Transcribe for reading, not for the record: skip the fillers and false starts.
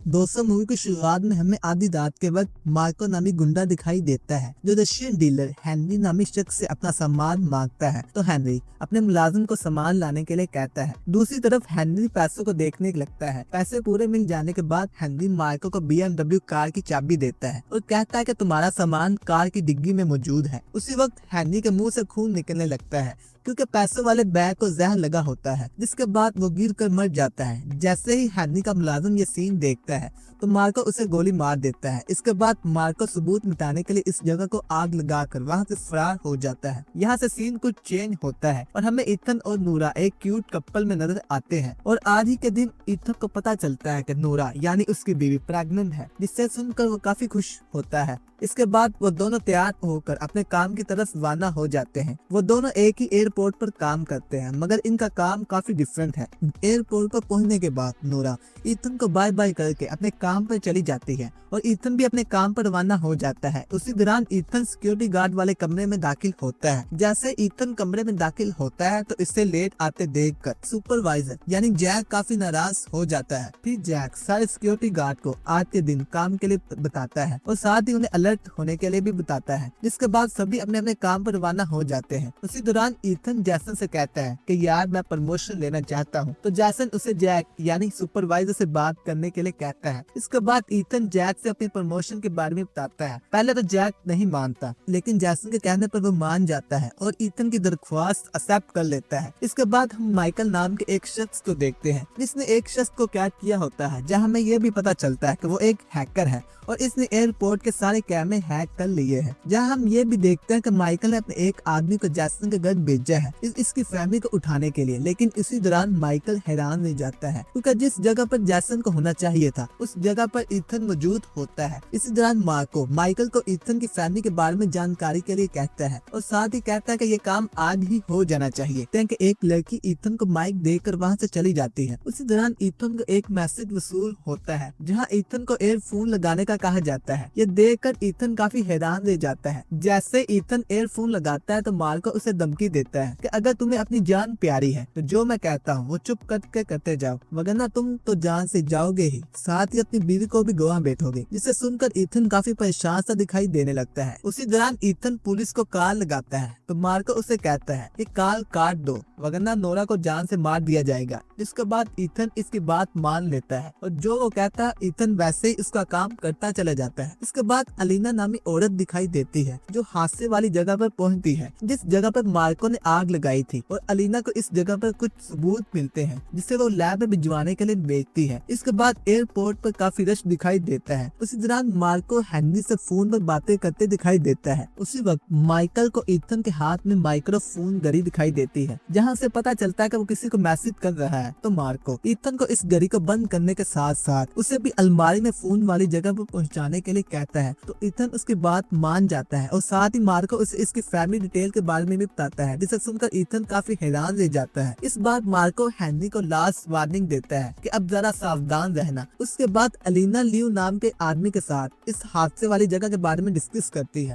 दोस्तों, मूवी की शुरुआत में हमें आधी रात के वक्त मार्को नामी गुंडा दिखाई देता है जो रशियन डीलर हेनरी नामी शख्स से अपना सामान मांगता है। तो हेनरी अपने मुलाजिम को सामान लाने के लिए कहता है। दूसरी तरफ हेनरी पैसों को देखने लगता है। पैसे पूरे मिल जाने के बाद हेनरी मार्को को BMW कार की चाबी देता है और कहता है कि तुम्हारा सामान कार की डिग्गी में मौजूद है। उसी वक्त हेनरी के मुंह से खून निकलने लगता है क्योंकि पैसों वाले बैग को जहर लगा होता है, जिसके बाद वो गिर कर मर जाता है। जैसे ही हेनरी का मुलाजिम ये सीन देखता है तो मार्को उसे गोली मार देता है। इसके बाद मार्को सबूत मिटाने के लिए इस जगह को आग लगाकर वहाँ से फरार हो जाता है। यहाँ से सीन कुछ चेंज होता है और हमें ईथन और नूरा एक क्यूट कपल में नजर आते हैं। और आज ही के दिन ईथन को पता चलता है कि नूरा यानी उसकी बीवी प्रेग्नेंट है, जिससे सुनकर वो काफी खुश होता है। इसके बाद वो दोनों तैयार होकर अपने काम की तरफ रवाना हो जाते हैं। वो दोनों एक ही एयरपोर्ट पर काम करते हैं, मगर इनका काम काफी डिफरेंट है। एयरपोर्ट पर पहुंचने के बाद नूरा ईथन को बाय बाय करके अपने काम पर चली जाती है और ईथन भी अपने काम पर रवाना हो जाता है। उसी दौरान ईथन सिक्योरिटी गार्ड वाले कमरे में दाखिल होता है। जैसे ईथन कमरे में दाखिल होता है तो इससे लेट आते देखकर सुपरवाइजर यानी जैक काफी नाराज हो जाता है। फिर जैक सारे सिक्योरिटी गार्ड को आज के दिन काम के लिए बताता है और साथ ही उन्हें अलर्ट होने के लिए भी बताता है, जिसके बाद सभी अपने अपने काम पर रवाना हो जाते हैं। उसी दौरान ईथन जैसन से कहता है कि यार मैं प्रमोशन लेना चाहता हूँ। तो जैसन उसे जैक यानी सुपरवाइजर से बात करने के लिए कहता है। इसके बाद ईथन जैक से अपनी प्रमोशन के बारे में बताता है। पहले तो जैक नहीं मानता, लेकिन जैसन के कहने पर वो मान जाता है और ईथन की दरख्वास्त एक्सेप्ट कर लेता है। इसके बाद हम माइकल नाम के एक शख्स को देखते हैं, जिसने एक शख्स को कैद किया होता है, जहाँ हमें यह भी पता चलता है कि वो एक हैकर है और इसने एयरपोर्ट के सारे कैमरे हैक कर लिए हैं। जहां हम ये भी देखते हैं कि माइकल ने अपने एक आदमी को जैसन के घर भेजा है इसकी फैमिली को उठाने के लिए। लेकिन इसी दौरान माइकल हैरान रह जाता है क्योंकि जिस जगह पर जैसन को होना चाहिए था उस जगह पर ईथन मौजूद होता है। इसी दौरान मार्को माइकल को ईथन की फैमिली के बारे में जानकारी के लिए कहता है और साथ ही कहता है कि ये काम आज ही हो जाना चाहिए। कि एक लड़की ईथन को माइक देकर वहाँ से चली जाती है। उसी दौरान ईथन को एक मैसेज वसूल होता है जहाँ ईथन को एयरफोन लगाने का कहा जाता है। ये देखकर ईथन काफी हैरान रह जाता है। जैसे ईथन एयरफोन लगाता है तो मार्को उसे धमकी देता है कि अगर तुम्हें अपनी जान प्यारी है तो जो मैं कहता हूँ वो चुप करके करते जाओ, वरना तुम तो जान से जाओगे ही, साथ ही अपनी बीवी को भी गवा बैठोगे। जिसे सुनकर ईथन काफी परेशान सा दिखाई देने लगता है। उसी दौरान ईथन पुलिस को कॉल लगाता है तो मार्को उसे कहता है कि कॉल काट दो, वरना नोरा को जान से मार दिया जाएगा। जिसके बाद ईथन इसकी बात मान लेता है और जो वो कहता है ईथन वैसे ही उसका काम करता चला जाता है। इसके बाद अलीना नामी औरत दिखाई देती है जो हादसे वाली जगह पर पहुंचती है, जिस जगह पर मार्को ने आग लगाई थी, और अलीना को इस जगह पर कुछ सबूत मिलते हैं जिसे वो लैब में भिजवाने के लिए भेजती है। इसके बाद एयरपोर्ट पर काफी रश दिखाई देता है। उसी दौरान मार्को हेनरी से फोन पर बातें करते दिखाई देता है। उसी वक्त माइकल को ईथन के हाथ में माइक्रोफोन घड़ी दिखाई देती है, जहाँ से पता चलता है कि वो किसी को मैसेज कर रहा है। तो मार्को ईथन को इस घड़ी को बंद करने के साथ साथ उसे भी अलमारी में फोन वाली जगह पर पहुंचाने के लिए कहता है। तो ईथन उसकी बात मान जाता है और साथ ही मार्को उसे इसकी फैमिली डिटेल के बारे में भी बताता है, जिसे सुनकर ईथन काफी हैरान रह जाता है। इस बार मार्को हेनरी को लास्ट वार्निंग देता है कि अब जरा सावधान रहना। उसके बाद अलीना लियो नाम के आदमी के साथ इस हादसे वाली जगह के बारे में डिस्कस करती है।